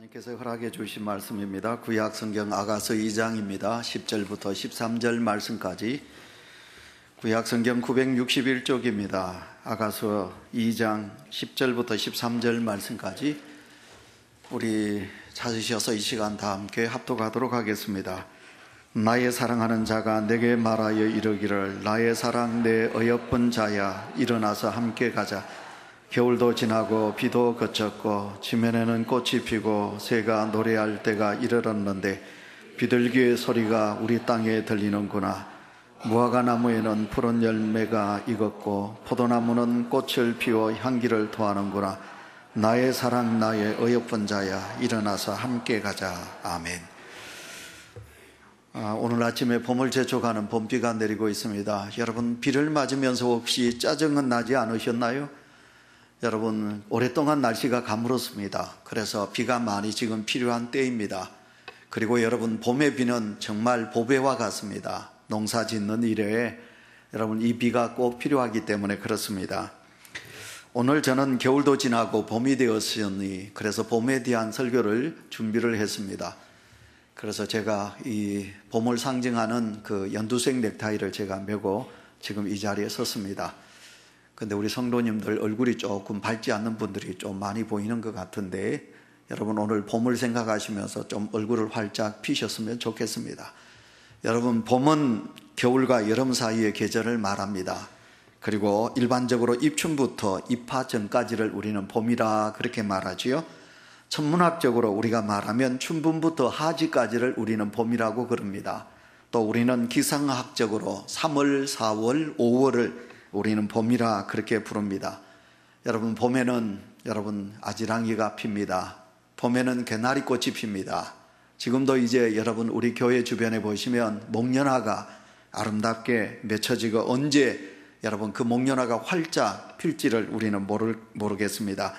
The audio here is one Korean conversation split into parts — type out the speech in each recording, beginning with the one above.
하나님께서 허락해 주신 말씀입니다. 구약 성경 아가서 2장입니다. 10절부터 13절 말씀까지 구약 성경 961쪽입니다. 아가서 2장 10절부터 13절 말씀까지 우리 찾으셔서 이 시간 다 함께 합독하도록 하겠습니다. 나의 사랑하는 자가 내게 말하여 이르기를 나의 사랑 내 어여쁜 자야 일어나서 함께 가자. 겨울도 지나고 비도 그쳤고 지면에는 꽃이 피고 새가 노래할 때가 이르렀는데 비둘기의 소리가 우리 땅에 들리는구나. 무화과 나무에는 푸른 열매가 익었고 포도나무는 꽃을 피워 향기를 토하는구나. 나의 사랑 나의 어여쁜 자야 일어나서 함께 가자. 아멘. 오늘 아침에 봄을 재촉하는 봄비가 내리고 있습니다. 여러분, 비를 맞으면서 혹시 짜증은 나지 않으셨나요? 여러분, 오랫동안 날씨가 가물었습니다. 그래서 비가 많이 지금 필요한 때입니다. 그리고 여러분, 봄의 비는 정말 보배와 같습니다. 농사 짓는 일에 여러분, 이 비가 꼭 필요하기 때문에 그렇습니다. 오늘 저는 겨울도 지나고 봄이 되었으니 그래서 봄에 대한 설교를 준비를 했습니다. 그래서 제가 이 봄을 상징하는 그 연두색 넥타이를 제가 메고 지금 이 자리에 섰습니다. 근데 우리 성도님들 얼굴이 조금 밝지 않는 분들이 좀 많이 보이는 것 같은데 여러분, 오늘 봄을 생각하시면서 좀 얼굴을 활짝 피셨으면 좋겠습니다. 여러분, 봄은 겨울과 여름 사이의 계절을 말합니다. 그리고 일반적으로 입춘부터 입하 전까지를 우리는 봄이라 그렇게 말하지요. 천문학적으로 우리가 말하면 춘분부터 하지까지를 우리는 봄이라고 그럽니다. 또 우리는 기상학적으로 3월, 4월, 5월을 우리는 봄이라 그렇게 부릅니다. 여러분, 봄에는 여러분 아지랑이가 핍니다. 봄에는 개나리꽃이 핍니다. 지금도 이제 여러분 우리 교회 주변에 보시면 목련화가 아름답게 맺혀지고 언제 여러분 그 목련화가 활짝 필지를 우리는 모르겠습니다.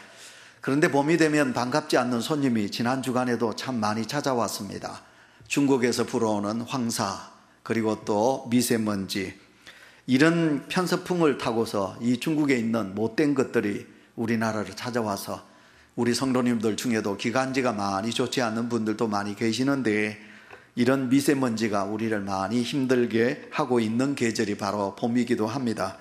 그런데 봄이 되면 반갑지 않는 손님이 지난 주간에도 참 많이 찾아왔습니다. 중국에서 불어오는 황사, 그리고 또 미세먼지, 이런 편서풍을 타고서 이 중국에 있는 못된 것들이 우리나라를 찾아와서 우리 성도님들 중에도 기관지가 많이 좋지 않은 분들도 많이 계시는데 이런 미세먼지가 우리를 많이 힘들게 하고 있는 계절이 바로 봄이기도 합니다.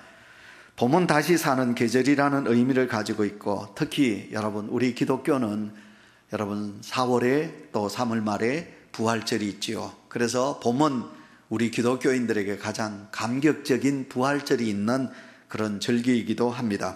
봄은 다시 사는 계절이라는 의미를 가지고 있고 특히 여러분 우리 기독교는 여러분 4월에 또 3월 말에 부활절이 있지요. 그래서 봄은 우리 기독교인들에게 가장 감격적인 부활절이 있는 그런 절기이기도 합니다.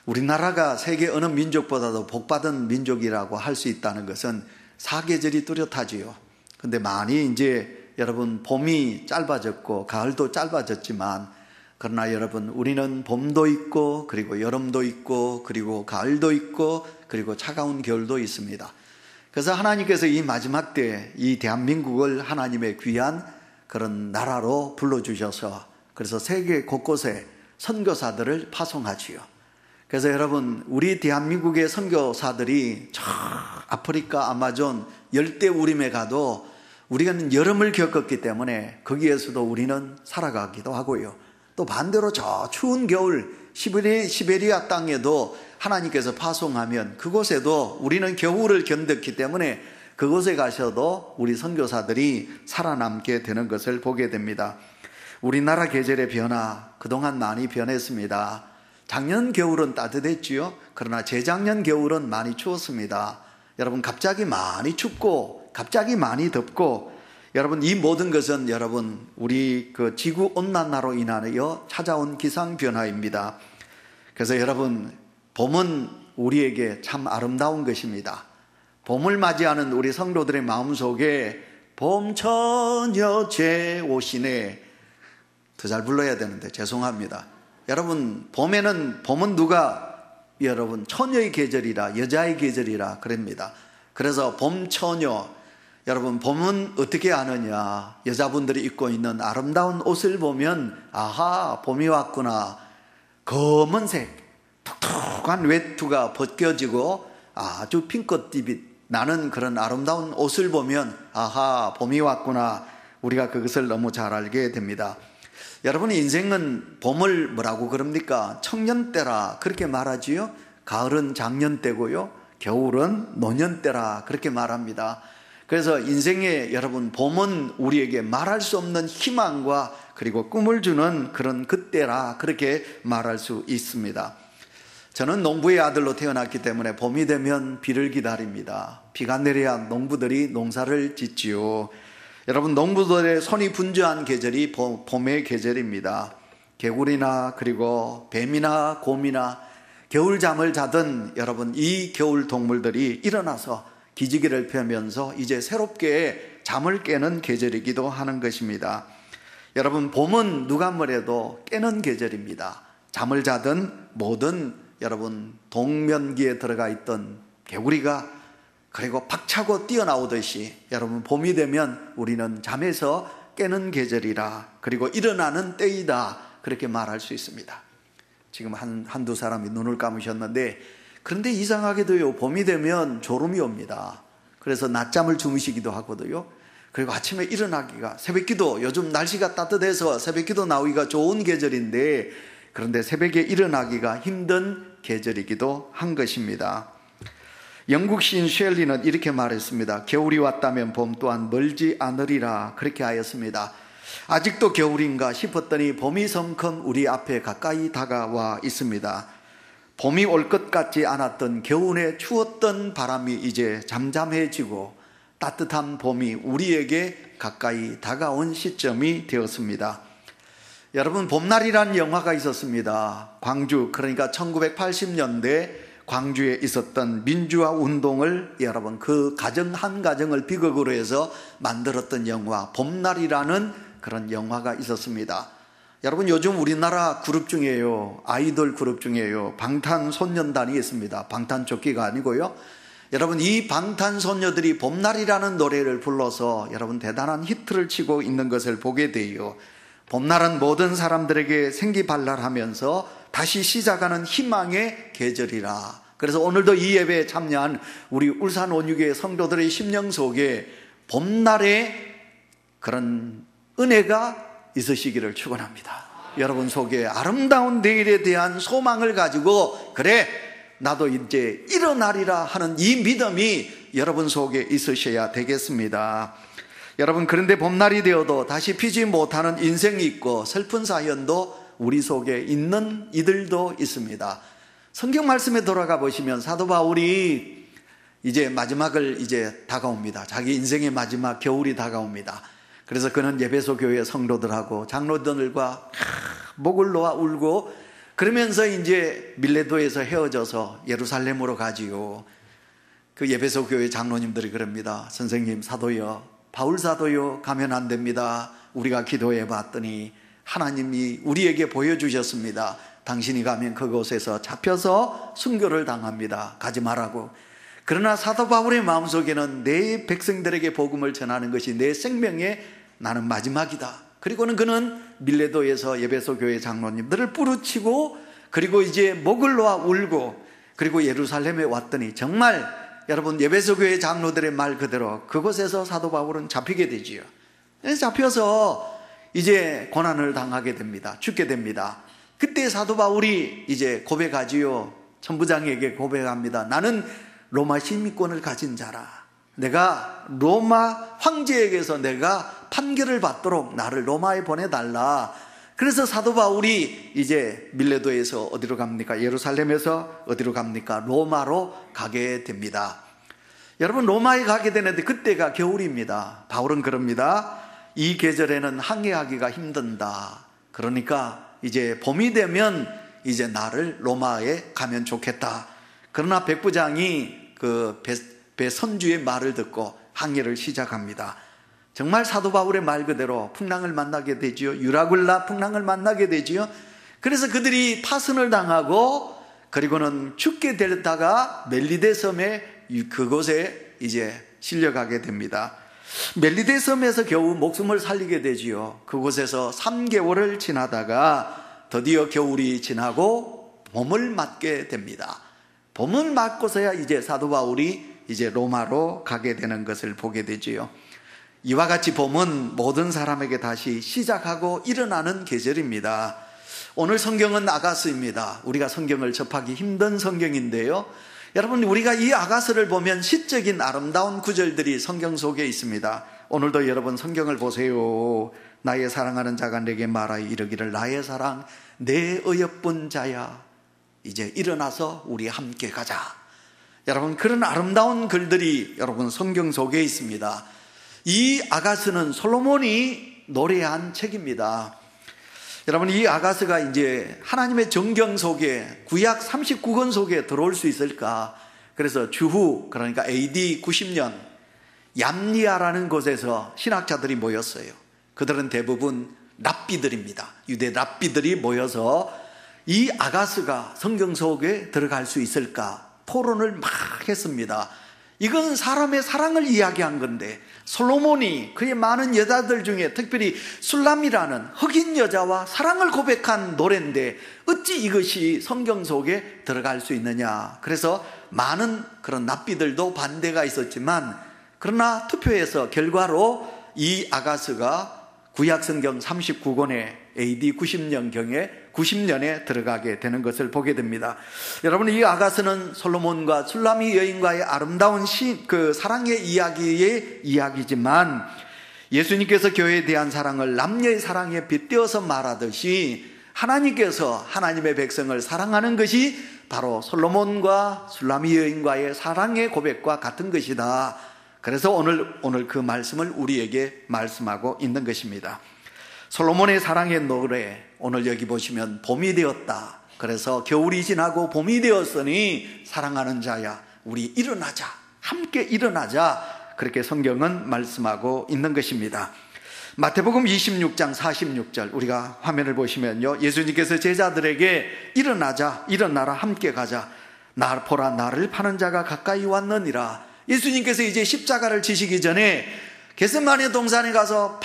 우리나라가 세계 어느 민족보다도 복받은 민족이라고 할 수 있다는 것은 사계절이 뚜렷하지요. 근데 많이 이제 여러분 봄이 짧아졌고 가을도 짧아졌지만 그러나 여러분 우리는 봄도 있고 그리고 여름도 있고 그리고 가을도 있고 그리고 차가운 겨울도 있습니다. 그래서 하나님께서 이 마지막 때 이 대한민국을 하나님의 귀한 그런 나라로 불러주셔서 그래서 세계 곳곳에 선교사들을 파송하지요. 그래서 여러분 우리 대한민국의 선교사들이 저 아프리카 아마존 열대우림에 가도 우리가 여름을 겪었기 때문에 거기에서도 우리는 살아가기도 하고요. 또 반대로 저 추운 겨울 시베리아 땅에도 하나님께서 파송하면 그곳에도 우리는 겨울을 견뎠기 때문에 그곳에 가셔도 우리 선교사들이 살아남게 되는 것을 보게 됩니다. 우리나라 계절의 변화 그동안 많이 변했습니다. 작년 겨울은 따뜻했지요. 그러나 재작년 겨울은 많이 추웠습니다. 여러분 갑자기 많이 춥고 갑자기 많이 덥고 여러분 이 모든 것은 여러분 우리 그 지구 온난화로 인하여 찾아온 기상 변화입니다. 그래서 여러분 봄은 우리에게 참 아름다운 것입니다. 봄을 맞이하는 우리 성도들의 마음속에 봄처녀 제 오시네 더 잘 불러야 되는데 죄송합니다. 여러분 봄은 누가 여러분 처녀의 계절이라 여자의 계절이라 그럽니다. 그래서 봄처녀 여러분 봄은 어떻게 아느냐 여자분들이 입고 있는 아름다운 옷을 보면 아하 봄이 왔구나. 검은색 톡톡한 외투가 벗겨지고 아주 핑크빛 나는 그런 아름다운 옷을 보면 아하 봄이 왔구나 우리가 그것을 너무 잘 알게 됩니다. 여러분 인생은 봄을 뭐라고 그럽니까? 청년 때라 그렇게 말하지요. 가을은 작년 때고요 겨울은 노년 때라 그렇게 말합니다. 그래서 인생에 여러분 봄은 우리에게 말할 수 없는 희망과 그리고 꿈을 주는 그런 그때라 그렇게 말할 수 있습니다. 저는 농부의 아들로 태어났기 때문에 봄이 되면 비를 기다립니다. 비가 내려야 농부들이 농사를 짓지요. 여러분 농부들의 손이 분주한 계절이 봄의 계절입니다. 개구리나 그리고 뱀이나 곰이나 겨울잠을 자던 여러분 이 겨울 동물들이 일어나서 기지개를 펴면서 이제 새롭게 잠을 깨는 계절이기도 하는 것입니다. 여러분 봄은 누가 뭐래도 깨는 계절입니다. 잠을 자던 모든 여러분 동면기에 들어가 있던 개구리가 그리고 박차고 뛰어나오듯이 여러분 봄이 되면 우리는 잠에서 깨는 계절이라 그리고 일어나는 때이다 그렇게 말할 수 있습니다. 지금 한두 사람이 눈을 감으셨는데 그런데 이상하게도요 봄이 되면 졸음이 옵니다. 그래서 낮잠을 주무시기도 하거든요. 그리고 아침에 일어나기가 새벽기도 요즘 날씨가 따뜻해서 새벽기도 나오기가 좋은 계절인데 그런데 새벽에 일어나기가 힘든 계절이기도 한 것입니다. 영국 시인 쉘리는 이렇게 말했습니다. 겨울이 왔다면 봄 또한 멀지 않으리라 그렇게 하였습니다. 아직도 겨울인가 싶었더니 봄이 성큼 우리 앞에 가까이 다가와 있습니다. 봄이 올 것 같지 않았던 겨울에 추웠던 바람이 이제 잠잠해지고 따뜻한 봄이 우리에게 가까이 다가온 시점이 되었습니다. 여러분 봄날이라는 영화가 있었습니다. 광주 그러니까 1980년대 광주에 있었던 민주화 운동을 여러분 그 가정 한 가정을 비극으로 해서 만들었던 영화 봄날이라는 그런 영화가 있었습니다. 여러분 요즘 우리나라 그룹 중에요 아이돌 그룹 중에요 방탄소년단이 있습니다. 방탄조끼가 아니고요. 여러분 이 방탄소녀들이 봄날이라는 노래를 불러서 여러분 대단한 히트를 치고 있는 것을 보게 돼요. 봄날은 모든 사람들에게 생기발랄하면서 다시 시작하는 희망의 계절이라. 그래서 오늘도 이 예배에 참여한 우리 울산 온유교회 성도들의 심령 속에 봄날의 그런 은혜가 있으시기를 축원합니다. 여러분 속에 아름다운 내일에 대한 소망을 가지고 그래 나도 이제 일어나리라 하는 이 믿음이 여러분 속에 있으셔야 되겠습니다. 여러분 그런데 봄날이 되어도 다시 피지 못하는 인생이 있고 슬픈 사연도 우리 속에 있는 이들도 있습니다. 성경 말씀에 돌아가 보시면 사도 바울이 이제 마지막을 이제 다가옵니다. 자기 인생의 마지막 겨울이 다가옵니다. 그래서 그는 에베소 교회 성도들하고 장로들과 목을 놓아 울고 그러면서 이제 밀레도에서 헤어져서 예루살렘으로 가지요. 그 에베소 교회 장로님들이 그럽니다. 선생님 사도요 바울 사도요 가면 안 됩니다. 우리가 기도해 봤더니 하나님이 우리에게 보여주셨습니다. 당신이 가면 그곳에서 잡혀서 순교를 당합니다. 가지 말라고. 그러나 사도 바울의 마음속에는 내 백성들에게 복음을 전하는 것이 내 생명의 나는 마지막이다. 그리고는 그는 밀레도에서 에베소 교회 장로님들을 부르치고 그리고 이제 목을 놓아 울고 그리고 예루살렘에 왔더니 정말 여러분 에베소 교회 장로들의 말 그대로 그곳에서 사도 바울은 잡히게 되지요. 잡혀서 이제 고난을 당하게 됩니다. 죽게 됩니다. 그때 사도 바울이 이제 고백하지요. 천부장에게 고백합니다. 나는 로마 시민권을 가진 자라. 내가 로마 황제에게서 내가 판결을 받도록 나를 로마에 보내달라. 그래서 사도 바울이 이제 밀레도에서 어디로 갑니까? 예루살렘에서 어디로 갑니까? 로마로 가게 됩니다. 여러분 로마에 가게 되는데 그때가 겨울입니다. 바울은 그럽니다. 이 계절에는 항해하기가 힘든다. 그러니까 이제 봄이 되면 이제 나를 로마에 가면 좋겠다. 그러나 백부장이 그 배 선주의 말을 듣고 항해를 시작합니다. 정말 사도 바울의 말 그대로 풍랑을 만나게 되지요. 유라굴라 풍랑을 만나게 되지요. 그래서 그들이 파선을 당하고 그리고는 죽게 되다가 멜리데 섬에 그곳에 이제 실려가게 됩니다. 멜리데 섬에서 겨우 목숨을 살리게 되지요. 그곳에서 3개월을 지나다가 드디어 겨울이 지나고 봄을 맞게 됩니다. 봄을 맞고서야 이제 사도 바울이 이제 로마로 가게 되는 것을 보게 되지요. 이와 같이 봄은 모든 사람에게 다시 시작하고 일어나는 계절입니다. 오늘 성경은 아가스입니다. 우리가 성경을 접하기 힘든 성경인데요. 여러분, 우리가 이 아가서를 보면 시적인 아름다운 구절들이 성경 속에 있습니다. 오늘도 여러분 성경을 보세요. 나의 사랑하는 자가 내게 말하여 이르기를 나의 사랑 내 어여쁜 자야, 이제 일어나서 우리 함께 가자. 여러분, 그런 아름다운 글들이 여러분 성경 속에 있습니다. 이 아가서는 솔로몬이 노래한 책입니다. 여러분, 이 아가서가 이제 하나님의 정경 속에, 구약 39권 속에 들어올 수 있을까? 그래서 주후, 그러니까 AD 90년 얌리아라는 곳에서 신학자들이 모였어요. 그들은 대부분 랍비들입니다. 유대 랍비들이 모여서 이 아가서가 성경 속에 들어갈 수 있을까 토론을 막 했습니다. 이건 사람의 사랑을 이야기한 건데, 솔로몬이 그의 많은 여자들 중에 특별히 술람이라는 흑인 여자와 사랑을 고백한 노래인데 어찌 이것이 성경 속에 들어갈 수 있느냐. 그래서 많은 그런 납비들도 반대가 있었지만, 그러나 투표에서 결과로 이 아가서가 구약성경 39권에 AD 90년에 들어가게 되는 것을 보게 됩니다. 여러분, 이 아가서는 솔로몬과 술람이 여인과의 아름다운 사랑의 이야기의 이야기지만, 예수님께서 교회에 대한 사랑을 남녀의 사랑에 빗대어서 말하듯이 하나님께서 하나님의 백성을 사랑하는 것이 바로 솔로몬과 술람이 여인과의 사랑의 고백과 같은 것이다. 그래서 오늘 그 말씀을 우리에게 말씀하고 있는 것입니다. 솔로몬의 사랑의 노래, 오늘 여기 보시면 봄이 되었다. 그래서 겨울이 지나고 봄이 되었으니 사랑하는 자야, 우리 일어나자, 함께 일어나자, 그렇게 성경은 말씀하고 있는 것입니다. 마태복음 26장 46절 우리가 화면을 보시면요, 예수님께서 제자들에게 일어나자, 일어나라, 함께 가자, 나 보라, 나를 파는 자가 가까이 왔느니라. 예수님께서 이제 십자가를 지시기 전에 겟세마네 동산에 가서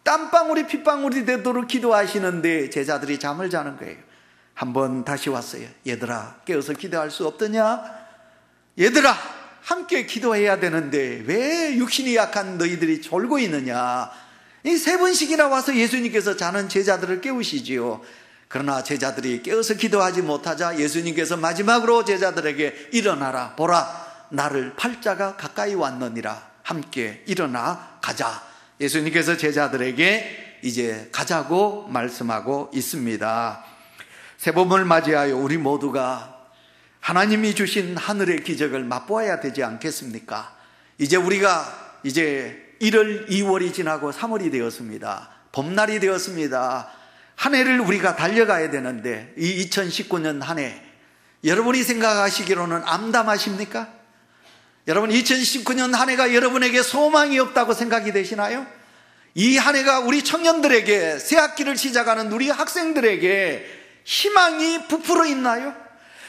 땀방울이 핏방울이 되도록 기도하시는데 제자들이 잠을 자는 거예요. 한번 다시 왔어요. 얘들아, 깨어서 기도할 수 없더냐? 얘들아, 함께 기도해야 되는데 왜 육신이 약한 너희들이 졸고 있느냐? 이 세 번씩이나 와서 예수님께서 자는 제자들을 깨우시지요. 그러나 제자들이 깨어서 기도하지 못하자 예수님께서 마지막으로 제자들에게 일어나라, 보라, 나를 팔 자가 가까이 왔느니라. 함께 일어나 가자. 예수님께서 제자들에게 이제 가자고 말씀하고 있습니다. 새봄을 맞이하여 우리 모두가 하나님이 주신 하늘의 기적을 맛보아야 되지 않겠습니까? 이제 우리가 1월, 2월이 지나고 3월이 되었습니다. 봄날이 되었습니다. 한 해를 우리가 달려가야 되는데, 이 2019년 한 해 여러분이 생각하시기로는 암담하십니까? 여러분, 2019년 한 해가 여러분에게 소망이 없다고 생각이 되시나요? 이 한 해가 우리 청년들에게, 새 학기를 시작하는 우리 학생들에게 희망이 부풀어 있나요?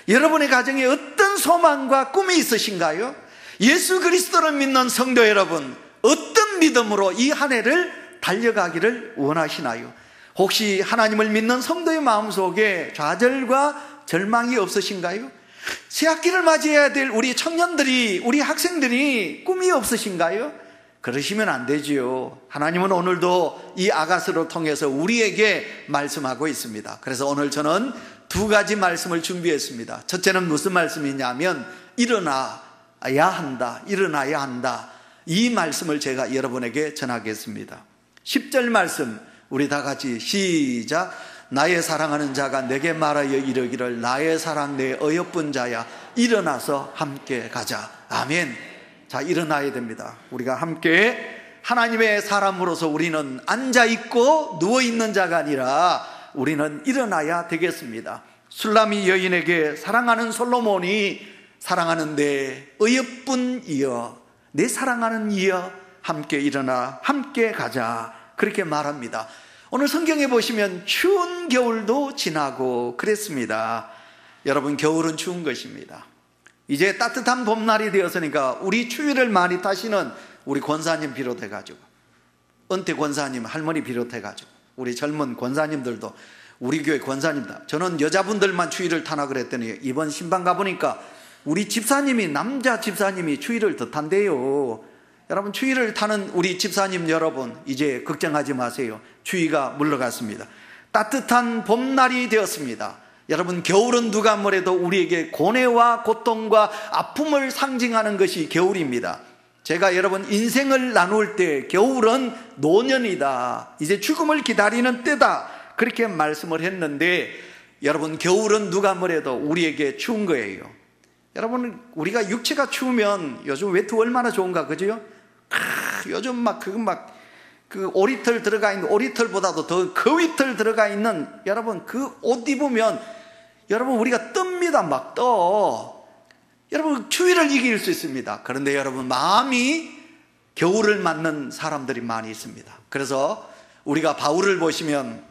여러분의 가정에 어떤 소망과 꿈이 있으신가요? 예수 그리스도를 믿는 성도 여러분, 어떤 믿음으로 이 한 해를 달려가기를 원하시나요? 혹시 하나님을 믿는 성도의 마음속에 좌절과 절망이 없으신가요? 새학기를 맞이해야 될 우리 청년들이, 우리 학생들이 꿈이 없으신가요? 그러시면 안 되지요. 하나님은 오늘도 이 아가서로 통해서 우리에게 말씀하고 있습니다. 그래서 오늘 저는 두 가지 말씀을 준비했습니다. 첫째는 무슨 말씀이냐면 일어나야 한다, 일어나야 한다. 이 말씀을 제가 여러분에게 전하겠습니다. 10절 말씀 우리 다 같이 시작. 나의 사랑하는 자가 내게 말하여 이르기를 나의 사랑 내 어여쁜 자야, 일어나서 함께 가자. 아멘. 자, 일어나야 됩니다. 우리가 함께 하나님의 사람으로서 우리는 앉아있고 누워있는 자가 아니라 우리는 일어나야 되겠습니다. 술람이 여인에게 사랑하는 솔로몬이 사랑하는 내 어여쁜 이여, 내 사랑하는 이여, 함께 일어나 함께 가자, 그렇게 말합니다. 오늘 성경에 보시면 추운 겨울도 지나고 그랬습니다. 여러분, 겨울은 추운 것입니다. 이제 따뜻한 봄날이 되었으니까 우리 추위를 많이 타시는 우리 권사님 비롯해가지고, 은퇴 권사님, 할머니 비롯해가지고 우리 젊은 권사님들도, 우리 교회 권사님들, 저는 여자분들만 추위를 타나 그랬더니 이번 신방 가보니까 우리 집사님이, 남자 집사님이 추위를 더 탄대요. 여러분, 추위를 타는 우리 집사님 여러분, 이제 걱정하지 마세요. 추위가 물러갔습니다. 따뜻한 봄날이 되었습니다. 여러분, 겨울은 누가 뭐래도 우리에게 고뇌와 고통과 아픔을 상징하는 것이 겨울입니다. 제가 여러분 인생을 나눌 때 겨울은 노년이다, 이제 죽음을 기다리는 때다, 그렇게 말씀을 했는데, 여러분 겨울은 누가 뭐래도 우리에게 추운 거예요. 여러분, 우리가 육체가 추우면 요즘 외투 얼마나 좋은가, 그죠? 요즘 그 오리털 들어가 있는, 오리털보다도 더 거위털 들어가 있는, 여러분 그 옷 입으면 여러분 우리가 뜹니다. 막 떠. 여러분 추위를 이길 수 있습니다. 그런데 여러분 마음이 겨울을 맞는 사람들이 많이 있습니다. 그래서 우리가 바울을 보시면,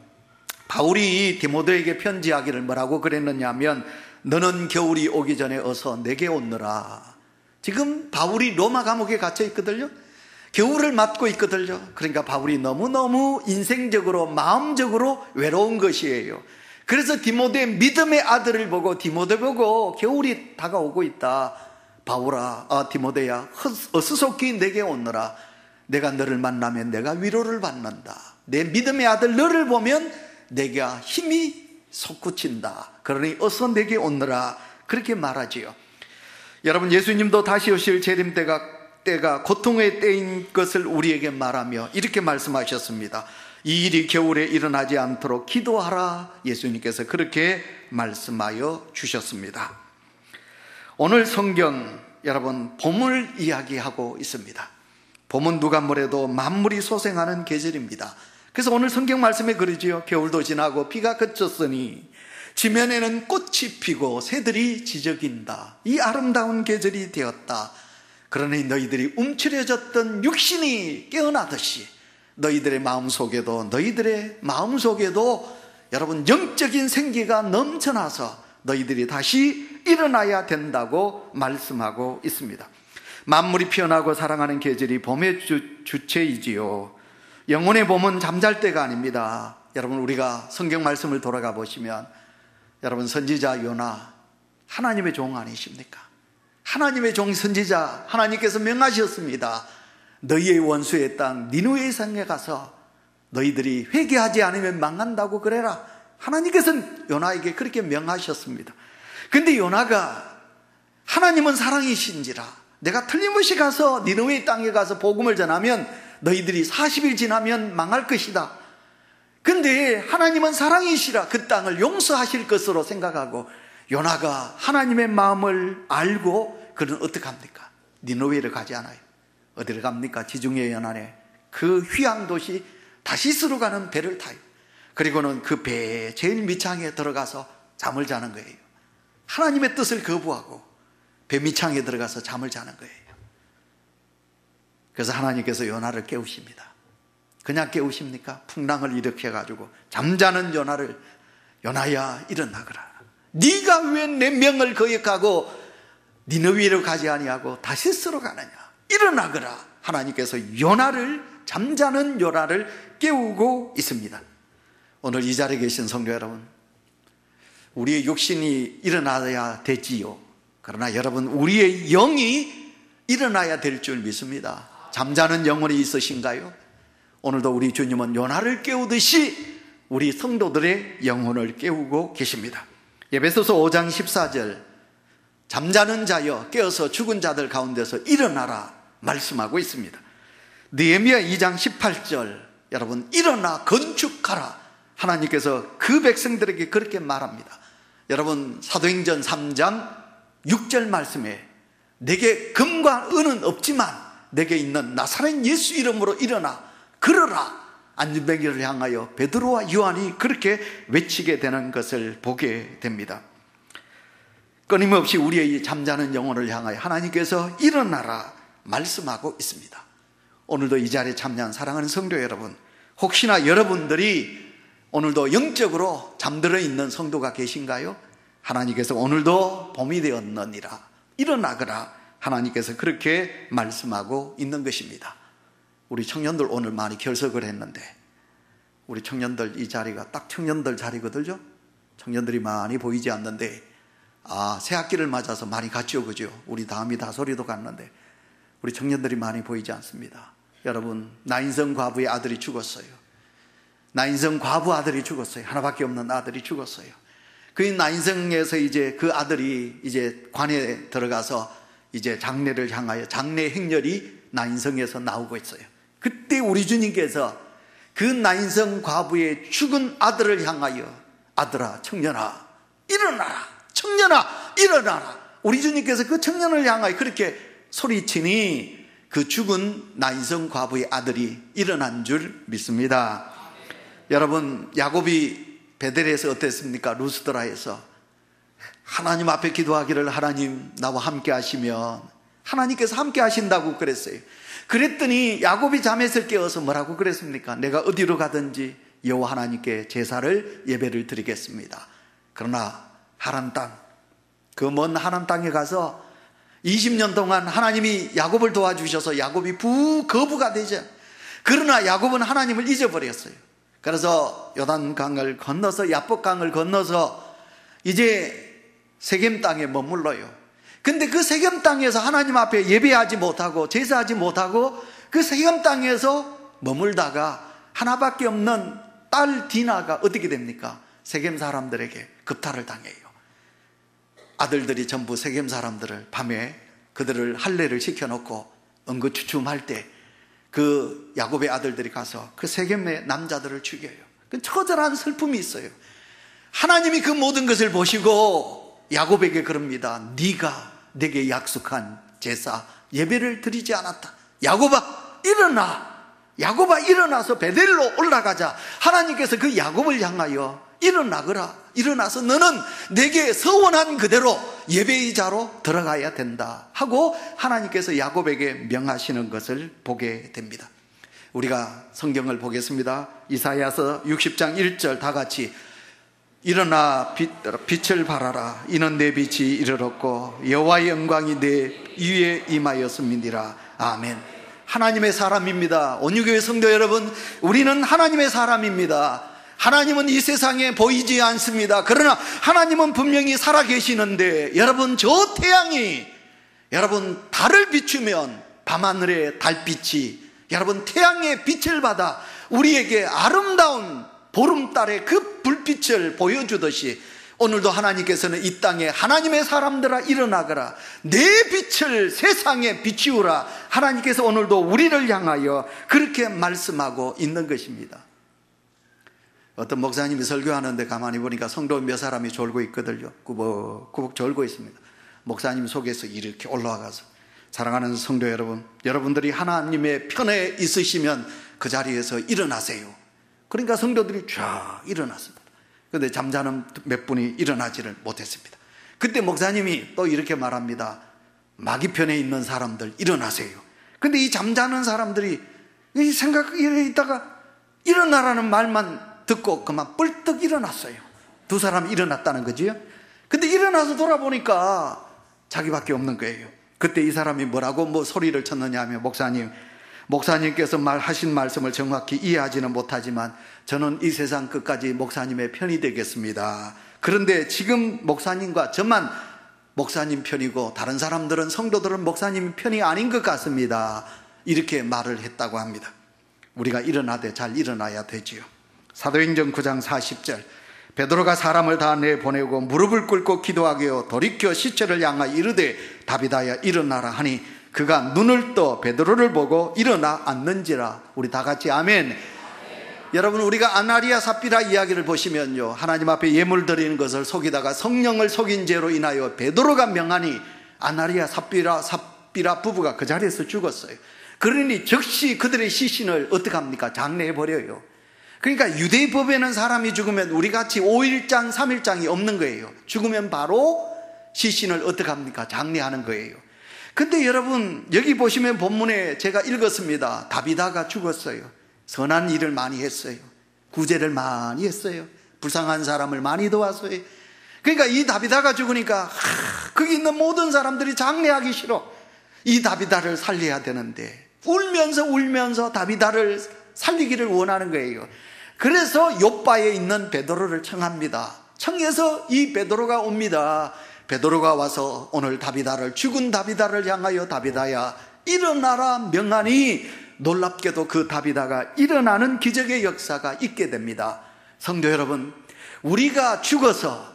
바울이 디모데에게 편지하기를 뭐라고 그랬느냐 하면, 너는 겨울이 오기 전에 어서 내게 오너라. 지금 바울이 로마 감옥에 갇혀 있거든요. 겨울을 맞고 있거든요. 그러니까 바울이 너무너무 인생적으로 마음적으로 외로운 것이에요. 그래서 디모데, 믿음의 아들을 보고, 디모데 보고 겨울이 다가오고 있다. 바울아, 디모데야, 어수속히 내게 오너라. 내가 너를 만나면 내가 위로를 받는다. 내 믿음의 아들 너를 보면 내가 힘이 솟구친다. 그러니 어서 내게 오너라. 그렇게 말하지요. 여러분, 예수님도 다시 오실 재림 때가 고통의 때인 것을 우리에게 말하며 이렇게 말씀하셨습니다. 이 일이 겨울에 일어나지 않도록 기도하라. 예수님께서 그렇게 말씀하여 주셨습니다. 오늘 성경, 여러분 봄을 이야기하고 있습니다. 봄은 누가 뭐래도 만물이 소생하는 계절입니다. 그래서 오늘 성경 말씀에 그러지요. 겨울도 지나고 비가 그쳤으니 지면에는 꽃이 피고 새들이 지저긴다. 이 아름다운 계절이 되었다. 그러니 너희들이 움츠려졌던 육신이 깨어나듯이 너희들의 마음속에도 여러분 영적인 생기가 넘쳐나서 너희들이 다시 일어나야 된다고 말씀하고 있습니다. 만물이 피어나고 사랑하는 계절이 봄의 주체이지요. 영혼의 봄은 잠잘 때가 아닙니다. 여러분, 우리가 성경 말씀을 돌아가 보시면, 여러분 선지자 요나, 하나님의 종 아니십니까? 하나님의 종 선지자, 하나님께서 명하셨습니다. 너희의 원수의 땅 니느웨 성에 가서 너희들이 회개하지 않으면 망한다고 그래라. 하나님께서는 요나에게 그렇게 명하셨습니다. 근데 요나가, 하나님은 사랑이신지라 내가 틀림없이 가서 니느웨 땅에 가서 복음을 전하면 너희들이 40일 지나면 망할 것이다. 근데 하나님은 사랑이시라 그 땅을 용서하실 것으로 생각하고, 요나가 하나님의 마음을 알고 그는 어떻게 합니까? 니느웨를 가지 않아요. 어디를 갑니까? 지중해 연안에 그 휘양 도시 다시스로 가는 배를 타요. 그리고는 그 배의 제일 밑창에 들어가서 잠을 자는 거예요. 하나님의 뜻을 거부하고 배 밑창에 들어가서 잠을 자는 거예요. 그래서 하나님께서 요나를 깨우십니다. 그냥 깨우십니까? 풍랑을 일으켜가지고 잠자는 요나를, 요나야 일어나거라. 네가 왜 내 명을 거역하고 니느웨로 가지 아니하고 다시스로 가느냐? 일어나거라. 하나님께서 잠자는 요나를 깨우고 있습니다. 오늘 이 자리에 계신 성도 여러분, 우리의 육신이 일어나야 되지요. 그러나 여러분, 우리의 영이 일어나야 될 줄 믿습니다. 잠자는 영혼이 있으신가요? 오늘도 우리 주님은 요나를 깨우듯이 우리 성도들의 영혼을 깨우고 계십니다. 에베소서 5장 14절, 잠자는 자여 깨어서 죽은 자들 가운데서 일어나라 말씀하고 있습니다. 느헤미야 2장 18절, 여러분 일어나 건축하라. 하나님께서 그 백성들에게 그렇게 말합니다. 여러분, 사도행전 3장 6절 말씀에 내게 금과 은은 없지만 내게 있는 나사렛 예수 이름으로 일어나 걸어라. 안전뱅이를 향하여 베드로와 요한이 그렇게 외치게 되는 것을 보게 됩니다. 끊임없이 우리의 잠자는 영혼을 향하여 하나님께서 일어나라 말씀하고 있습니다. 오늘도 이 자리에 참여한 사랑하는 성도 여러분, 혹시나 여러분들이 오늘도 영적으로 잠들어 있는 성도가 계신가요? 하나님께서 오늘도 봄이 되었느니라 일어나거라. 하나님께서 그렇게 말씀하고 있는 것입니다. 우리 청년들 오늘 많이 결석을 했는데, 우리 청년들 이 자리가 딱 청년들 자리거든요. 청년들이 많이 보이지 않는데, 새학기를 맞아서 많이 갔죠, 그죠? 우리 다음이 다소리도 갔는데 우리 청년들이 많이 보이지 않습니다. 여러분, 나인성 과부의 아들이 죽었어요. 나인성 과부 아들이 죽었어요. 하나밖에 없는 아들이 죽었어요. 그 나인성에서 이제 그 아들이 이제 관에 들어가서 이제 장례를 향하여 장례 행렬이 나인성에서 나오고 있어요. 그때 우리 주님께서 그 나인성 과부의 죽은 아들을 향하여 아들아, 청년아, 일어나라. 청년아, 일어나라. 우리 주님께서 그 청년을 향하여 그렇게 소리치니 그 죽은 나인성 과부의 아들이 일어난 줄 믿습니다. 여러분, 야곱이 베델에서 어땠습니까? 루스드라에서 하나님 앞에 기도하기를 하나님 나와 함께 하시면 하나님께서 함께 하신다고 그랬어요. 그랬더니 야곱이 잠에서 깨어서 뭐라고 그랬습니까? 내가 어디로 가든지 여호와 하나님께 제사를 예배를 드리겠습니다. 그러나 하란 땅, 그 먼 하란 땅에 가서 20년 동안 하나님이 야곱을 도와주셔서 야곱이 거부가 되죠. 그러나 야곱은 하나님을 잊어버렸어요. 그래서 요단강을 건너서 야복강을 건너서 이제 세겜 땅에 머물러요. 근데 그 세겜 땅에서 하나님 앞에 예배하지 못하고 제사하지 못하고 그 세겜 땅에서 머물다가 하나밖에 없는 딸 디나가 어떻게 됩니까? 세겜 사람들에게 급탈을 당해요. 아들들이 전부 세겜 사람들을 밤에 그들을 할례를 시켜놓고 응급추춤할 때 그 야곱의 아들들이 가서 그 세겜의 남자들을 죽여요. 그 처절한 슬픔이 있어요. 하나님이 그 모든 것을 보시고 야곱에게 그럽니다. 네가 내게 약속한 제사 예배를 드리지 않았다. 야곱아 일어나. 야곱아 일어나서 베델로 올라가자. 하나님께서 그 야곱을 향하여 일어나거라. 일어나서 너는 내게 서원한 그대로 예배의 자로 들어가야 된다 하고 하나님께서 야곱에게 명하시는 것을 보게 됩니다. 우리가 성경을 보겠습니다. 이사야서 60장 1절 다 같이 일어나 빛을 발하라. 이는 내 빛이 이르렀고 여호와의 영광이 내 위에 임하였음이니라. 아멘. 하나님의 사람입니다. 온유교회 성도 여러분, 우리는 하나님의 사람입니다. 하나님은 이 세상에 보이지 않습니다. 그러나 하나님은 분명히 살아계시는데, 여러분 저 태양이 여러분 달을 비추면 밤하늘의 달빛이 여러분 태양의 빛을 받아 우리에게 아름다운 보름달의 그 불빛을 보여주듯이 오늘도 하나님께서는 이 땅에 하나님의 사람들아 일어나거라. 내 빛을 세상에 비추라. 하나님께서 오늘도 우리를 향하여 그렇게 말씀하고 있는 것입니다. 어떤 목사님이 설교하는데 가만히 보니까 성도 몇 사람이 졸고 있거든요. 꾸벅꾸벅 졸고 있습니다. 목사님 속에서 이렇게 올라와가서 사랑하는 성도 여러분, 여러분들이 하나님의 편에 있으시면 그 자리에서 일어나세요. 그러니까 성도들이 쫙 일어났습니다. 그런데 잠자는 몇 분이 일어나지를 못했습니다. 그때 목사님이 또 이렇게 말합니다. 마귀 편에 있는 사람들 일어나세요. 그런데 이 잠자는 사람들이 이 생각에 있다가 일어나라는 말만 듣고 그만 뿔떡 일어났어요. 두 사람이 일어났다는 거지요. 근데 일어나서 돌아보니까 자기밖에 없는 거예요. 그때 이 사람이 뭐라고 소리를 쳤느냐 하면 목사님께서 하신 말씀을 정확히 이해하지는 못하지만 저는 이 세상 끝까지 목사님의 편이 되겠습니다. 그런데 지금 목사님과 저만 목사님 편이고 다른 사람들은 성도들은 목사님 편이 아닌 것 같습니다. 이렇게 말을 했다고 합니다. 우리가 일어나되 잘 일어나야 되지요. 사도행전 9장 40절 베드로가 사람을 다 내보내고 무릎을 꿇고 기도하게 하여 돌이켜 시체를 향하여 이르되 다비다야 일어나라 하니 그가 눈을 떠 베드로를 보고 일어나 앉는지라. 우리 다 같이 아멘. 여러분, 우리가 아나리아 삽비라 이야기를 보시면요, 하나님 앞에 예물 드리는 것을 속이다가 성령을 속인 죄로 인하여 베드로가 명하니 아나리아 삽비라 부부가 그 자리에서 죽었어요. 그러니 즉시 그들의 시신을 어떻게 합니까? 장례해버려요. 그러니까 유대의 법에는 사람이 죽으면 우리같이 5일장 3일장이 없는 거예요. 죽으면 바로 시신을 어떻게 합니까? 장례하는 거예요. 근데 여러분, 여기 보시면 본문에 제가 읽었습니다. 다비다가 죽었어요. 선한 일을 많이 했어요. 구제를 많이 했어요. 불쌍한 사람을 많이 도왔어요. 그러니까 이 다비다가 죽으니까 거기 있는 모든 사람들이 장례하기 싫어. 이 다비다를 살려야 되는데 울면서 다비다를 살리기를 원하는 거예요. 그래서 욥바에 있는 베드로를 청합니다. 청해서 이 베드로가 옵니다. 베드로가 와서 오늘 다비다를, 죽은 다비다를 향하여 다비다야 일어나라 명하니 놀랍게도 그 다비다가 일어나는 기적의 역사가 있게 됩니다. 성도 여러분, 우리가 죽어서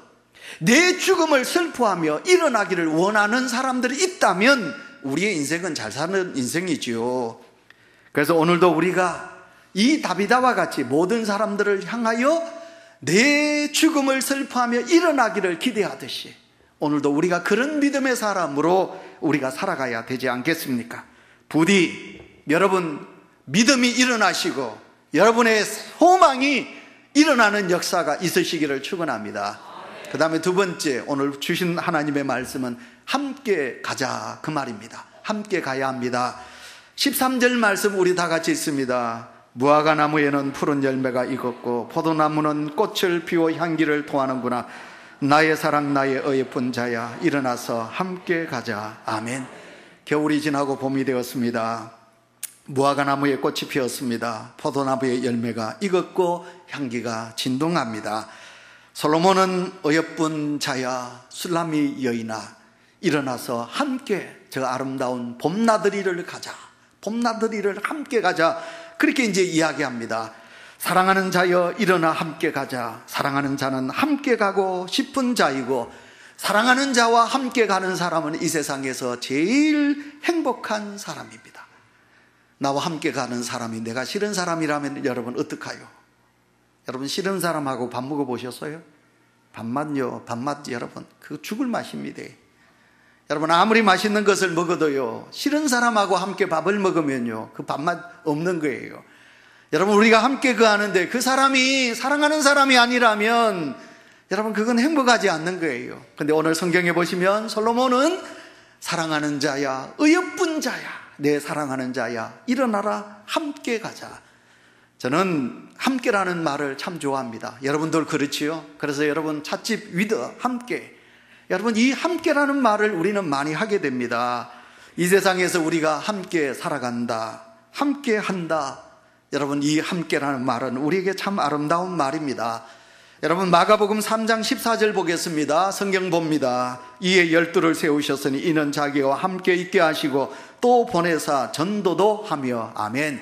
내 죽음을 슬퍼하며 일어나기를 원하는 사람들이 있다면 우리의 인생은 잘 사는 인생이지요. 그래서 오늘도 우리가 이 다비다와 같이 모든 사람들을 향하여 내 죽음을 슬퍼하며 일어나기를 기대하듯이 오늘도 우리가 그런 믿음의 사람으로 우리가 살아가야 되지 않겠습니까? 부디 여러분 믿음이 일어나시고 여러분의 소망이 일어나는 역사가 있으시기를 축원합니다. 그 다음에 두 번째, 오늘 주신 하나님의 말씀은 함께 가자 그 말입니다. 함께 가야 합니다. 13절 말씀 우리 다 같이 있습니다. 무화과 나무에는 푸른 열매가 익었고 포도나무는 꽃을 피워 향기를 토하는구나. 나의 사랑 나의 어여쁜 자야, 일어나서 함께 가자. 아멘. 겨울이 지나고 봄이 되었습니다. 무화과 나무에 꽃이 피었습니다. 포도나무의 열매가 익었고 향기가 진동합니다. 솔로몬은 어여쁜 자야 술람이 여인아, 일어나서 함께 저 아름다운 봄나들이를 가자, 봄나들이를 함께 가자, 그렇게 이제 이야기합니다. 사랑하는 자여 일어나 함께 가자. 사랑하는 자는 함께 가고 싶은 자이고, 사랑하는 자와 함께 가는 사람은 이 세상에서 제일 행복한 사람입니다. 나와 함께 가는 사람이 내가 싫은 사람이라면 여러분 어떡해요? 여러분 싫은 사람하고 밥 먹어보셨어요? 밥맛요, 밥맛 여러분 그거 죽을 맛입니다. 여러분 아무리 맛있는 것을 먹어도요, 싫은 사람하고 함께 밥을 먹으면요 그 밥맛 없는 거예요. 여러분 우리가 함께 하는데 그 사람이 사랑하는 사람이 아니라면 여러분 그건 행복하지 않는 거예요. 근데 오늘 성경에 보시면 솔로몬은 사랑하는 자야, 어여쁜 자야, 내 사랑하는 자야, 일어나라 함께 가자. 저는 함께라는 말을 참 좋아합니다. 여러분들 그렇지요? 그래서 여러분 찻집 위더 함께, 여러분 이 함께라는 말을 우리는 많이 하게 됩니다. 이 세상에서 우리가 함께 살아간다, 함께 한다. 여러분 이 함께라는 말은 우리에게 참 아름다운 말입니다. 여러분 마가복음 3장 14절 보겠습니다. 성경 봅니다. 이에 12를 세우셨으니 이는 자기와 함께 있게 하시고 또 보내사 전도도 하며. 아멘.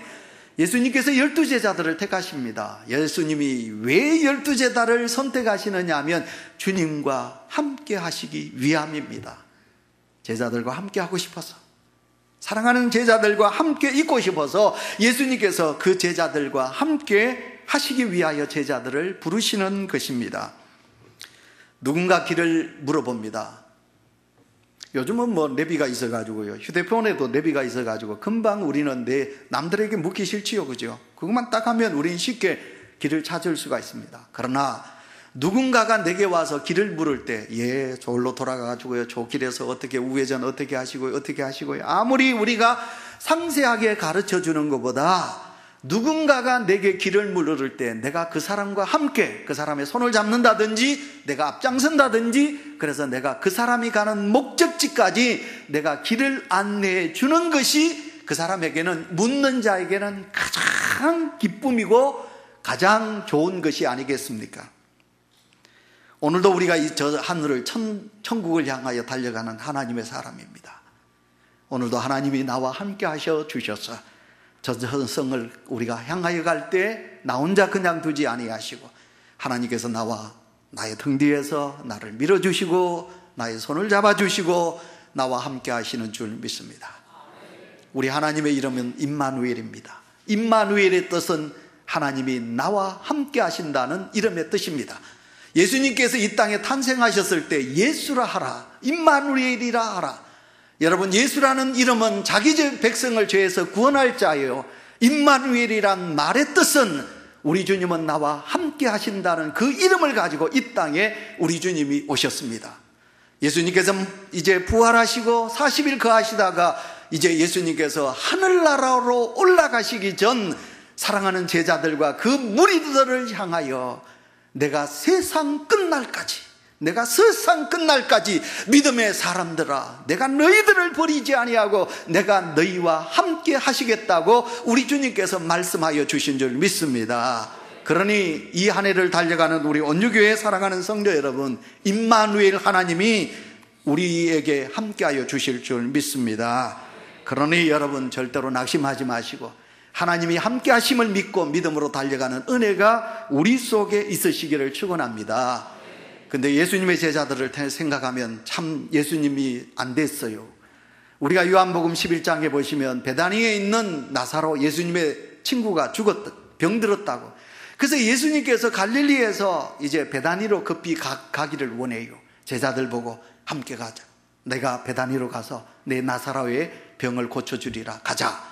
예수님께서 12제자들을 택하십니다. 예수님이 왜 12제자를 선택하시느냐 하면 주님과 함께 하시기 위함입니다. 제자들과 함께 하고 싶어서, 사랑하는 제자들과 함께 있고 싶어서 예수님께서 그 제자들과 함께 하시기 위하여 제자들을 부르시는 것입니다. 누군가 길을 물어봅니다. 요즘은 뭐 내비가 있어가지고요, 휴대폰에도 내비가 있어가지고 금방 우리는 남들에게 묻기 싫지요, 그죠? 그것만 딱 하면 우리는 쉽게 길을 찾을 수가 있습니다. 그러나 누군가가 내게 와서 길을 물을 때, 예, 저기로 돌아가가지고요, 저 길에서 어떻게 우회전 어떻게 하시고요, 어떻게 하시고요, 아무리 우리가 상세하게 가르쳐 주는 것보다 누군가가 내게 길을 물을 때 내가 그 사람과 함께 그 사람의 손을 잡는다든지 내가 앞장선다든지, 그래서 내가 그 사람이 가는 목적지까지 내가 길을 안내해 주는 것이 그 사람에게는, 묻는 자에게는 가장 기쁨이고 가장 좋은 것이 아니겠습니까? 오늘도 우리가 저 하늘을 천국을 향하여 달려가는 하나님의 사람입니다. 오늘도 하나님이 나와 함께 하셔 주셔서 저 성을 우리가 향하여 갈 때 나 혼자 그냥 두지 아니하시고 하나님께서 나와 나의 등 뒤에서 나를 밀어주시고 나의 손을 잡아주시고 나와 함께 하시는 줄 믿습니다. 우리 하나님의 이름은 임마누엘입니다. 임마누엘의 뜻은 하나님이 나와 함께 하신다는 이름의 뜻입니다. 예수님께서 이 땅에 탄생하셨을 때 예수라 하라, 임마누엘이라 하라. 여러분 예수라는 이름은 자기 백성을 죄에서 구원할 자예요. 임마누엘이란 말의 뜻은 우리 주님은 나와 함께 하신다는 그 이름을 가지고 이 땅에 우리 주님이 오셨습니다. 예수님께서 이제 부활하시고 40일 거하시다가 이제 예수님께서 하늘나라로 올라가시기 전 사랑하는 제자들과 그 무리들을 향하여 내가 세상 끝날까지, 내가 세상 끝날까지 믿음의 사람들아, 내가 너희들을 버리지 아니하고 내가 너희와 함께 하시겠다고 우리 주님께서 말씀하여 주신 줄 믿습니다. 그러니 이 한 해를 달려가는 우리 온유교회 사랑하는 성도 여러분, 임마누엘 하나님이 우리에게 함께하여 주실 줄 믿습니다. 그러니 여러분 절대로 낙심하지 마시고 하나님이 함께 하심을 믿고 믿음으로 달려가는 은혜가 우리 속에 있으시기를 축원합니다. 근데 예수님의 제자들을 생각하면 참 예수님이 안 됐어요. 우리가 요한복음 11장에 보시면 베다니에 있는 나사로, 예수님의 친구가 병들었다고. 그래서 예수님께서 갈릴리에서 이제 베다니로 급히 가기를 원해요. 제자들 보고 함께 가자. 내가 베다니로 가서 내 나사로의 병을 고쳐주리라. 가자.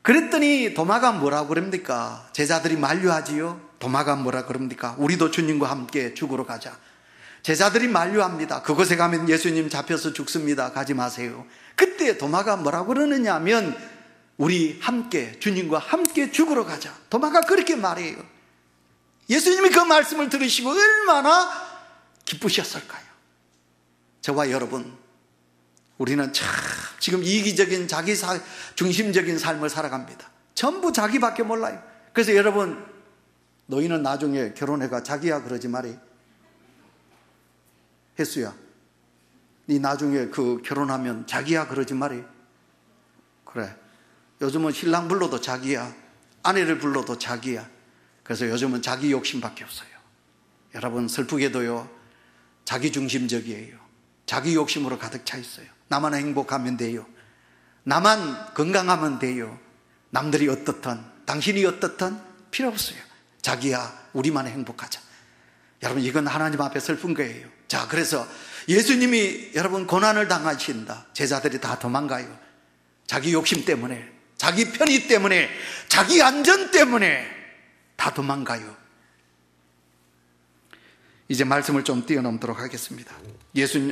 그랬더니 도마가 뭐라고 그럽니까? 제자들이 만류하지요. 도마가 뭐라 그럽니까? 우리도 주님과 함께 죽으러 가자. 제자들이 만류합니다. 그곳에 가면 예수님 잡혀서 죽습니다. 가지 마세요. 그때 도마가 뭐라고 그러느냐 하면 우리 함께, 주님과 함께 죽으러 가자. 도마가 그렇게 말해요. 예수님이 그 말씀을 들으시고 얼마나 기쁘셨을까요? 저와 여러분, 우리는 참 지금 이기적인 자기 중심적인 삶을 살아갑니다. 전부 자기밖에 몰라요. 그래서 여러분, 너희는 나중에 결혼해가 자기야 그러지 말이. 혜수야, 네 나중에 결혼하면 자기야 그러지 말이. 그래, 요즘은 신랑 불러도 자기야, 아내를 불러도 자기야. 그래서 요즘은 자기 욕심밖에 없어요. 여러분, 슬프게도요, 자기 중심적이에요. 자기 욕심으로 가득 차 있어요. 나만 행복하면 돼요. 나만 건강하면 돼요. 남들이 어떻든, 당신이 어떻든 필요 없어요. 자기야, 우리만 행복하자. 여러분, 이건 하나님 앞에 슬픈 거예요. 자, 그래서 예수님이 여러분 고난을 당하신다. 제자들이 다 도망가요. 자기 욕심 때문에, 자기 편의 때문에, 자기 안전 때문에 다 도망가요. 이제 말씀을 좀 뛰어넘도록 하겠습니다.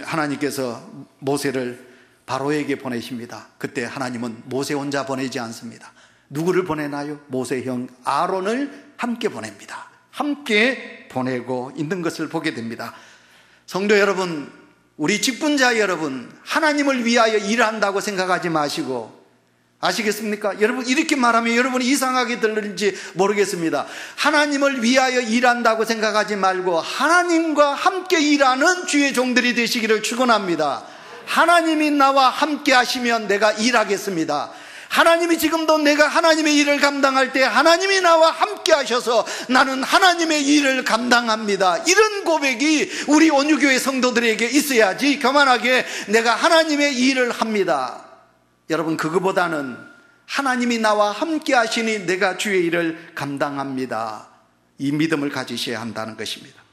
하나님께서 모세를 바로에게 보내십니다. 그때 하나님은 모세 혼자 보내지 않습니다. 누구를 보내나요? 모세 형 아론을 함께 보냅니다. 함께 보내고 있는 것을 보게 됩니다. 성도 여러분, 우리 직분자 여러분, 하나님을 위하여 일한다고 생각하지 마시고, 아시겠습니까? 여러분, 이렇게 말하면 여러분이 이상하게 들릴지 모르겠습니다. 하나님을 위하여 일한다고 생각하지 말고 하나님과 함께 일하는 주의 종들이 되시기를 축원합니다. 하나님이 나와 함께 하시면 내가 일하겠습니다. 하나님이 지금도 내가 하나님의 일을 감당할 때 하나님이 나와 함께 하셔서 나는 하나님의 일을 감당합니다. 이런 고백이 우리 온유교회 성도들에게 있어야지 교만하게 내가 하나님의 일을 합니다. 여러분, 그거보다는 하나님이 나와 함께 하시니 내가 주의 일을 감당합니다. 이 믿음을 가지셔야 한다는 것입니다.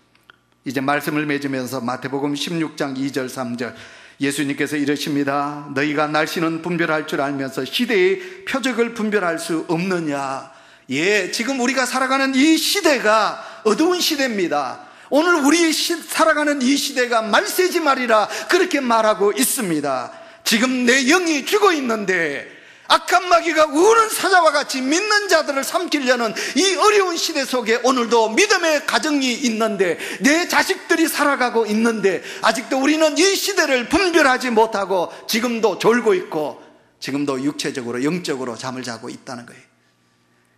이제 말씀을 맺으면서 마태복음 16장 2절 3절 예수님께서 이러십니다. 너희가 날씨는 분별할 줄 알면서 시대의 표적을 분별할 수 없느냐. 예, 지금 우리가 살아가는 이 시대가 어두운 시대입니다. 오늘 우리 살아가는 이 시대가 말세지 말이라 그렇게 말하고 있습니다. 지금 내 영이 죽어 있는데 악한 마귀가 우는 사자와 같이 믿는 자들을 삼키려는 이 어려운 시대 속에 오늘도 믿음의 가정이 있는데, 내 자식들이 살아가고 있는데 아직도 우리는 이 시대를 분별하지 못하고 지금도 졸고 있고 지금도 육체적으로 영적으로 잠을 자고 있다는 거예요.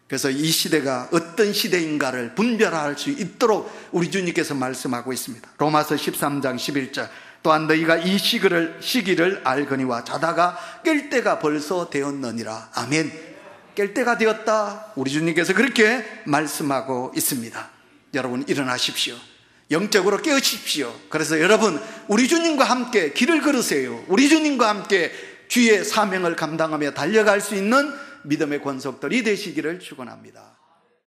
그래서 이 시대가 어떤 시대인가를 분별할 수 있도록 우리 주님께서 말씀하고 있습니다. 로마서 13장 11절 또한 너희가 이 시기를 알거니와 자다가 깰 때가 벌써 되었느니라. 아멘. 깰 때가 되었다. 우리 주님께서 그렇게 말씀하고 있습니다. 여러분, 일어나십시오. 영적으로 깨우십시오. 그래서 여러분, 우리 주님과 함께 길을 걸으세요. 우리 주님과 함께 주의 사명을 감당하며 달려갈 수 있는 믿음의 권속들이 되시기를 축원합니다.